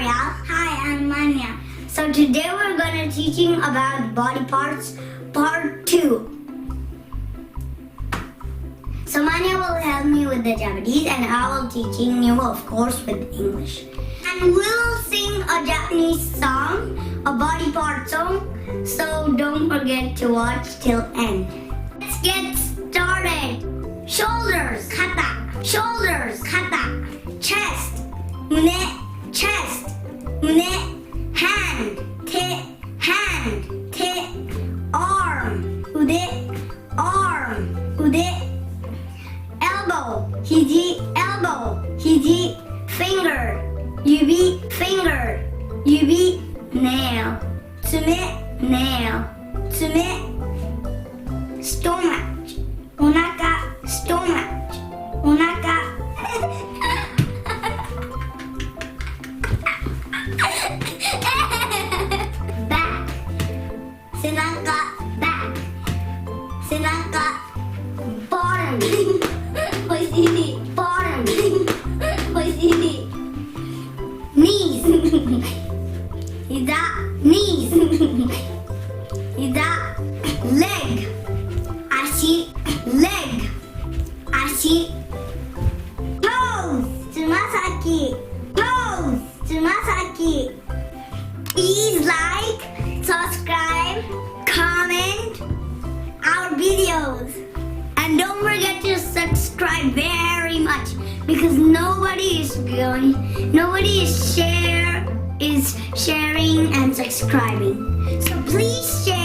Hi, I'm Maanya. So today we're going to teaching about body parts part 2. So Maanya will help me with the Japanese and I will teaching you of course with English. And we'll sing a Japanese song, a body part song. So don't forget to watch till end. Let's get started. Shoulders, kata. Shoulders, kata. Chest, mune, chest, mune. Hand, te, arm, ude, elbow, hiji, finger, yubi, nail, tsume, stomach, onaka, back, senaka, bottom, knees, leg, ashi, toes, tsumasaki. Please like, subscribe, comment our videos. And don't forget to subscribe very much because nobody is sharing and subscribing. So please share